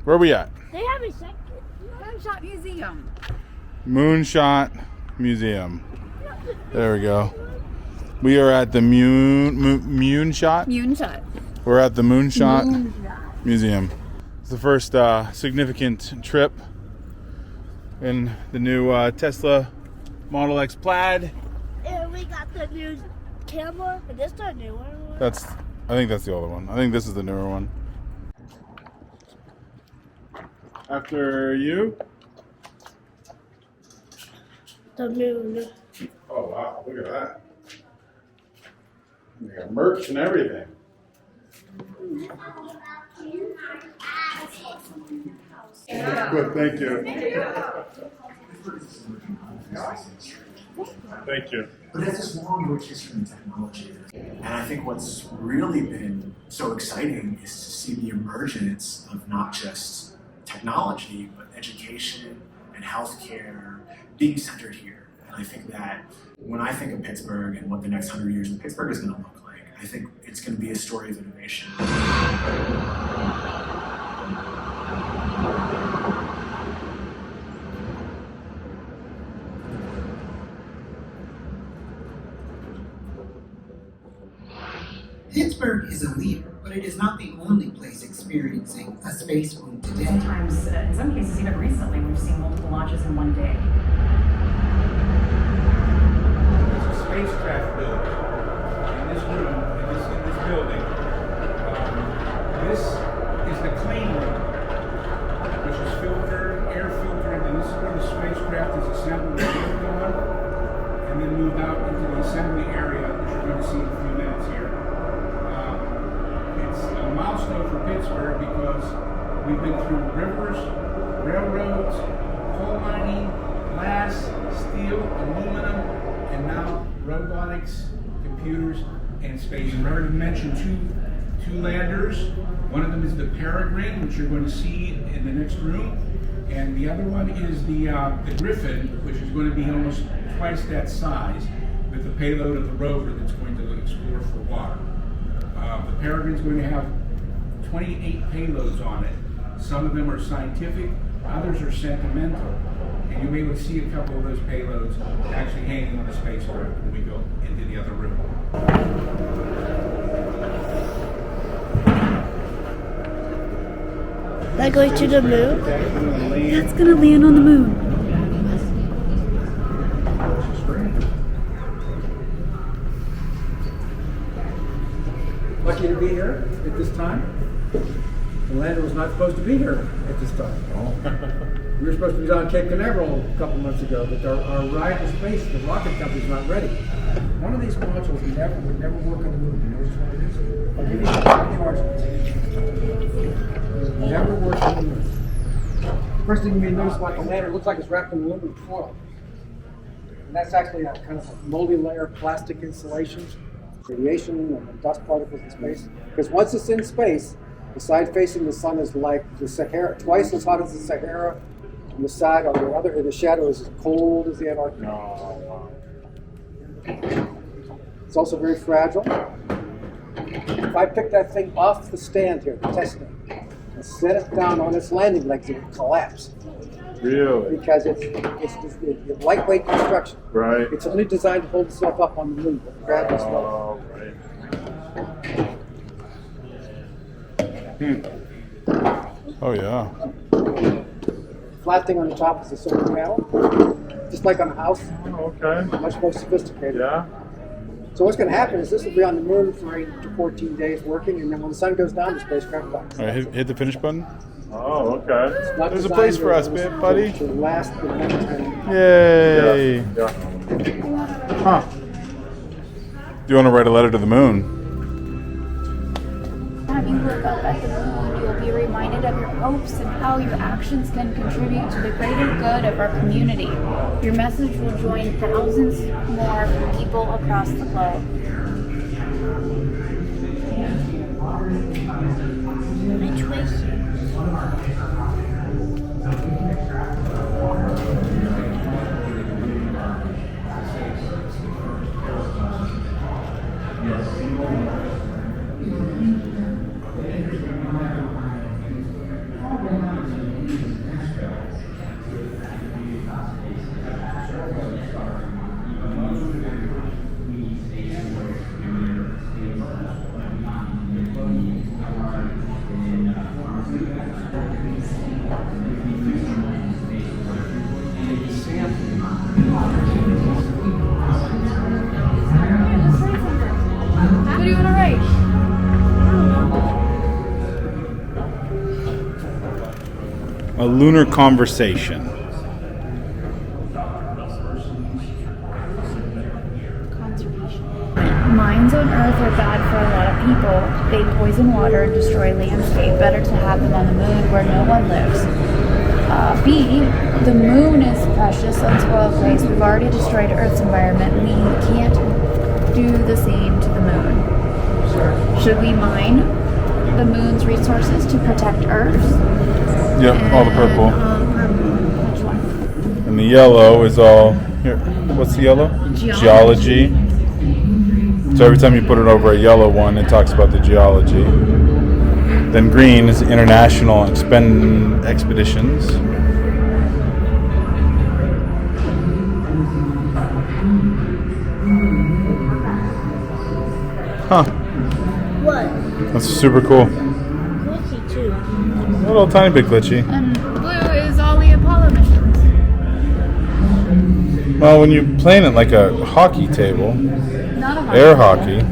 Where are we at? They have a second. Moonshot Museum. Moonshot Museum. There we go. We are at the Moonshot. Moonshot. We're at the Moonshot Museum. It's the first significant trip in the new Tesla Model X Plaid. And we got the new camera. And this is the new one. I think that's the older one. I think this is the newer one. After you. The moon. Oh wow, look at that. We got merch and everything. Good, thank you. Thank you. But it has this long, rich history in technology. And I think what's really been so exciting is to see the emergence of not just technology, but education and healthcare being centered here. And I think that when I think of Pittsburgh and what the next 100 years in Pittsburgh is going to look like, I think it's going to be a story of innovation. Pittsburgh is a leader, but it is not the only place experiencing a space boom today. Sometimes, in some cases, even recently, we've seen multiple launches in one day. There's a spacecraft building in this room, in this building. This is the clean room, which is filtered, air filtered, and this is where the spacecraft is assembled and moved on, and then moved out into the assembly area, which you're going to see in a few minutes here. It's a milestone for Pittsburgh because we've been through rivers, railroads, coal mining, glass, steel, aluminum, and now robotics, computers, and space. And I already mentioned two landers. One of them is the Peregrine, which you're going to see in the next room, and the other one is the Griffin, which is going to be almost twice that size, with the payload of the rover that's going to explore for water. The Peregrine's going to have 28 payloads on it. Some of them are scientific, others are sentimental. And you'll be able to see a couple of those payloads actually hanging on the spacecraft when we go into the other room. That going to the moon? That's gonna land on the moon. Lucky to be here at this time. The lander was not supposed to be here at this time. We were supposed to be down Cape Canaveral a couple months ago, but our ride to space, the rocket company's not ready. One of these modules would never work on the moon. You know which one it is? I'll give you the never works on the moon. First thing you may notice about the lander, it looks like it's wrapped in aluminum foil. And that's actually a kind of a multi-layer plastic insulation. Radiation and dust particles in space. Because once it's in space, the side facing the sun is like the Sahara, twice as hot as the Sahara, and the side on the other, the shadow is as cold as the Antarctica. It's also very fragile. If I pick that thing off the stand here, the test stand, and set it down on its landing legs, it would collapse. Really? Because it's lightweight construction. Right. It's only designed to hold itself up on the moon, but gravity's low. Oh, right. Oh, yeah. Flat thing on the top is a solar panel, just like on a house. Oh, okay. Much more sophisticated. Yeah. So what's going to happen is this will be on the moon for 8 to 14 days working, and then when the sun goes down, the spacecraft docks. All right, hit the finish button. Oh, okay. It's not There's a designed place for us, buddy. to last the lifetime. Yay. Yeah. Huh. Do you want to write a letter to the moon? Have you look up at the moon, you'll be reminded of your hopes and how your actions can contribute to the greater good of our community. Your message will join thousands more people across the globe. Take a sample. What do you want to write? A lunar conversation. Mines on Earth are bad for a lot of people. They poison water and destroy landscape. Better to have them on the moon where no one lives. B, the moon is a precious, unspoiled place. We've already destroyed Earth's environment. We can't do the same to the moon. Should we mine the moon's resources to protect Earth? Yep, all the purple. Which one? And the yellow is all here. What's the yellow? Geology. So every time you put it over a yellow one, it talks about the geology. Then green is international expeditions. Huh. What? That's super cool. Glitchy too. A little tiny bit glitchy. And blue is all the Apollo missions. Well, when you're playing it like a hockey table, Not a air hockey,